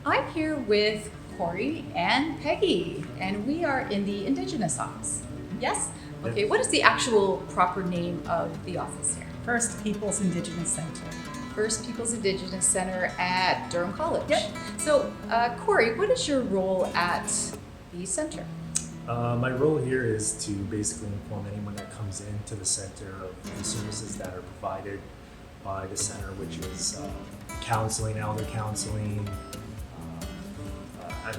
I'm here with Cory and Peggy, and we are in the Indigenous office. Yes? Okay, what is the actual proper name of the office here? First Peoples Indigenous Centre. First Peoples Indigenous Centre at Durham College. Yep. So, Cory, what is your role at the centre? My role here is to basically inform anyone that comes into the center of the services that are provided by the center, which is counseling, elder counseling,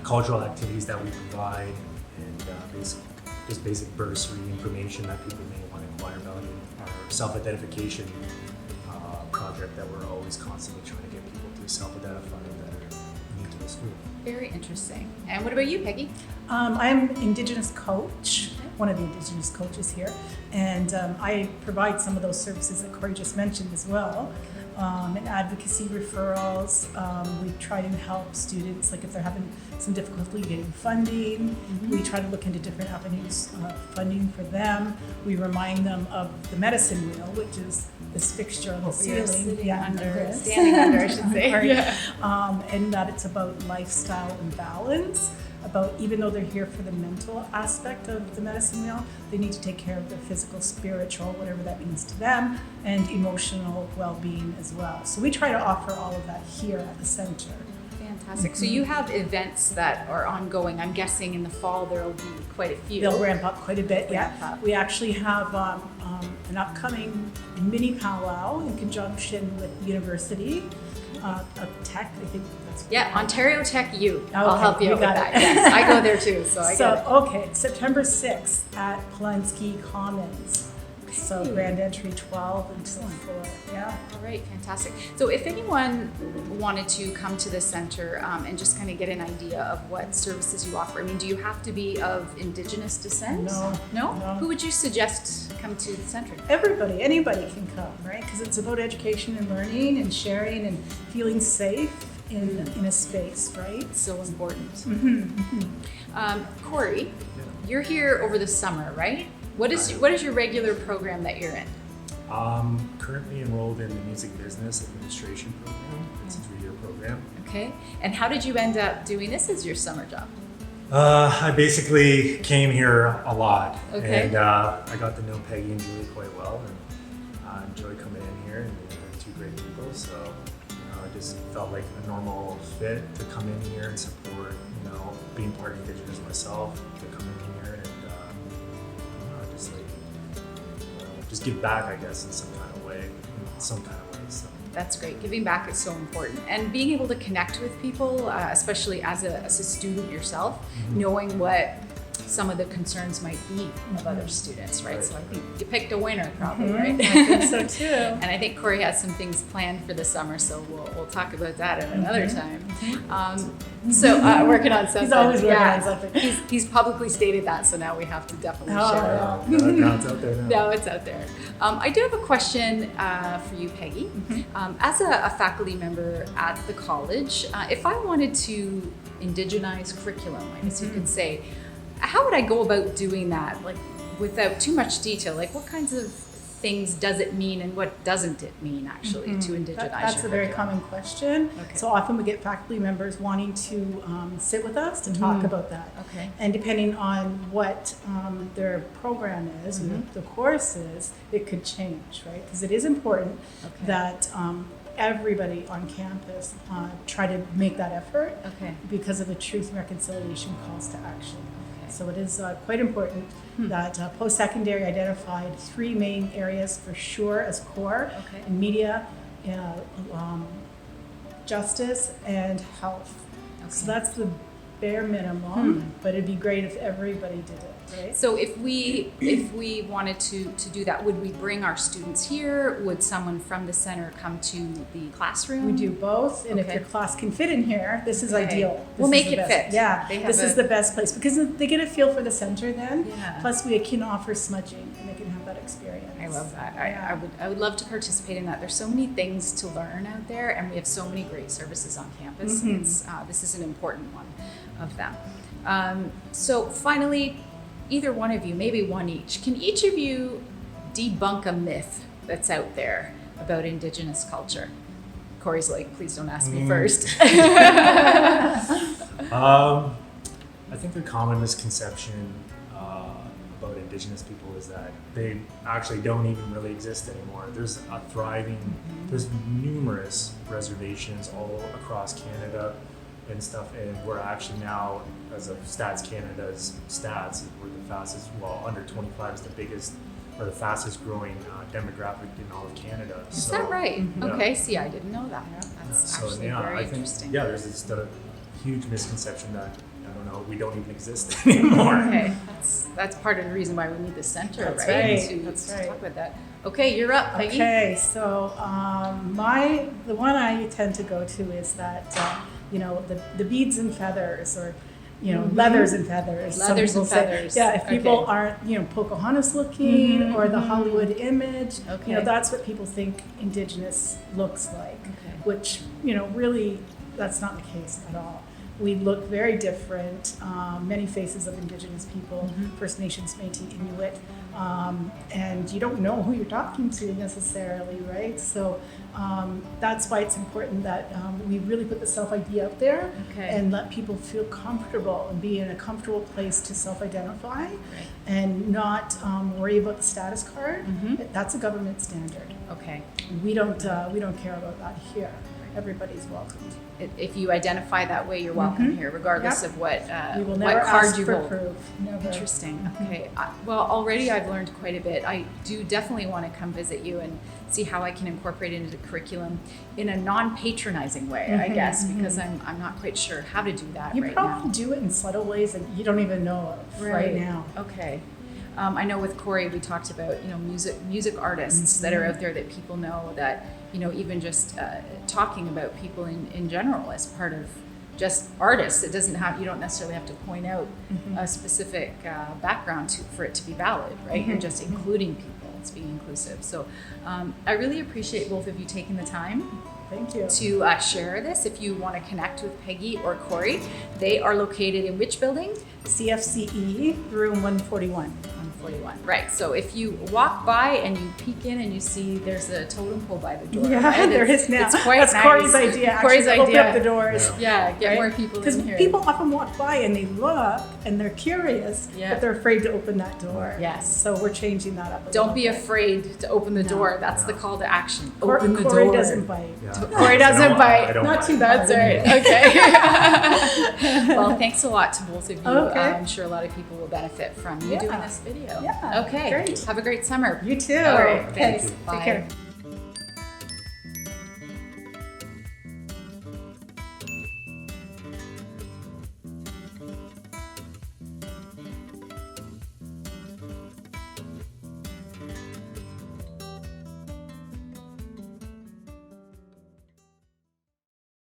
cultural activities that we provide, and basic bursary information that people may want to inquire about, and our self-identification project that we're always constantly trying to get people to self-identify that are new to the school. Very interesting. And what about you, Peggy? I'm Indigenous Coach, one of the Indigenous coaches here, and I provide some of those services that Cory just mentioned as well. And advocacy referrals. We try to help students, like if they're having some difficulty getting funding, we try to look into different avenues of funding for them. We remind them of the medicine wheel, which is this fixture on the ceiling. Standing under, I should say. Right. Yeah. And that it's about lifestyle and balance. About even though they're here for the mental aspect of the medicine wheel, they need to take care of their physical, spiritual, whatever that means to them, and emotional well-being as well. So we try to offer all of that here at the center. Fantastic. So you have events that are ongoing. I'm guessing in the fall there will be quite a few. They'll ramp up quite a bit, Ramp yeah. up. We actually have an upcoming mini powwow in conjunction with the University of Tech, I think that's what Yeah, Ontario Tech U. I'll Okay, help you you out with got that. it. Yes, I go there too, so I get it. Okay, September 6th at Pulaski Commons. So grand entry 12 until 4, yeah. All right, fantastic. So if anyone wanted to come to the center and just kind of get an idea of what services you offer, I mean, do you have to be of Indigenous descent? No. No? No. Who would you suggest come to the center? Everybody, anybody can come, right? Because it's about education and learning and sharing and feeling safe in a space, right? It's so important. Mm-hmm. Cory, you're here over the summer, right? What is your regular program that you're in? I'm currently enrolled in the Music Business Administration program. It's a 3-year program. Okay. And how did you end up doing this as your summer job? I basically came here a lot, Okay. and I got to know Peggy and Julie quite well, and I enjoy coming in here, and they're 2 great people, so it just felt like a normal fit to come in here and support, being part Indigenous myself, to come in here and just give back, I guess, in some kind of way, So. That's great. Giving back is so important, and being able to connect with people, especially as a student yourself, knowing what some of the concerns might be of other students, right? So I think you picked a winner, probably, right? I think so too. And I think Cory has some things planned for the summer, so we'll talk about that at another time. So working on something. He's always working on something. He's publicly stated that, so now we have to definitely share it. Now it's out there now. No, it's out there. I do have a question for you, Peggy. As a faculty member at the college, if I wanted to indigenize curriculum, I guess you could say, how would I go about doing that? Like, without too much detail, like what kinds of things does it mean and what doesn't it mean actually to indigenize That's your a very curriculum? common question. Okay. So often we get faculty members wanting to sit with us to talk about that. Okay. And depending on what their program is and the course is, it could change, right? Because it is important that everybody on campus try to make that effort because of the Truth and Reconciliation calls to action. So it is quite important that post-secondary identified 3 main areas for sure as core in media, justice, and health. So that's the bare minimum, but it'd be great if everybody did it, right? So if we wanted to do that, would we bring our students here? Would someone from the center come to the classroom? We do both, and if your class can fit in here, this is ideal. We'll make is the it best. fit. Yeah, They have this is the best place because they get a feel for the center then. Yeah. Plus, we can offer smudging, and they can have that experience. I love that. Yeah. I would love to participate in that. There's so many things to learn out there, and we have so many great services on campus. This is an important one of them. So finally, either one of you, maybe one each, can each of you debunk a myth that's out there about Indigenous culture? Cory's like, please don't ask me first. I think the common misconception about Indigenous people is that they actually don't even really exist anymore. There's a thriving, there's numerous reservations all across Canada and stuff, and we're actually now, as of Stats Canada's stats, we're the fastest, well, under 25 is the biggest or the fastest growing demographic in all of Canada. Is that right? Yeah. Okay, see, I didn't know that. That's So actually yeah, very I think interesting. there's this huge misconception that we don't even exist anymore. Okay, that's part of the reason why we need the center, That's right? right, To that's right. talk about that. Okay, you're up, Peggy. Okay, so the one I tend to go to is that the beads and feathers, or leathers and feathers. Some Leathers people and say. feathers. Yeah, if people Okay. aren't Pocahontas looking or the Hollywood image, Okay. that's what people think Indigenous looks like. Okay. Which really that's not the case at all. We look very different. Many faces of Indigenous people, First Nations, Métis, Inuit, and you don't know who you're talking to necessarily, right? So that's why it's important that we really put the self-ID out there Okay. and let people feel comfortable and be in a comfortable place to self-identify, Right. and not worry about the status card. Mhm. That's a government standard. Okay. We don't care about that here. Everybody's welcomed. If you identify that way, you're welcome here, regardless Yep. of what We will what never card ask you for hold. proof. Never. Interesting. Okay. Well, already I've learned quite a bit. I do definitely want to come visit you and see how I can incorporate it into the curriculum in a non-patronizing way, I guess, because I'm not quite sure how to do that You right probably now. do it in subtle ways that you don't even know of right now. Okay. I know with Cory we talked about music artists that are out there that people know, that even just talking about people in general as part of just artists. It doesn't have, you don't necessarily have to point out a specific background for it to be valid, right? You're just including people. It's being inclusive. So I really appreciate both of you taking the time Thank you. to share this. If you want to connect with Peggy or Cory, they are located in which building? CFCE, room 141. 141. Right. So if you walk by and you peek in and you see there's a totem pole by the door. Yeah, right? there is now. It's quite That's nice. Cory's idea. Cory's actually, idea. Open up the doors. Yeah, get Right? more people Because in here. people often walk by and they look and they're curious, Yeah. but they're afraid to open that door. Yes. So we're changing that up. Don't be afraid to open the No. door. That's the call to action. Cory Open the Cory door. doesn't bite. Yeah. Cory doesn't bite. I don't Not bite. too bad. That's right. Okay. Well, thanks a lot to both of you. Okay. I'm sure a lot of people will benefit from you Yeah. doing this video. Yeah, Okay. great. Have a great summer. You too. All right. Okay. Thanks. Take Bye. care.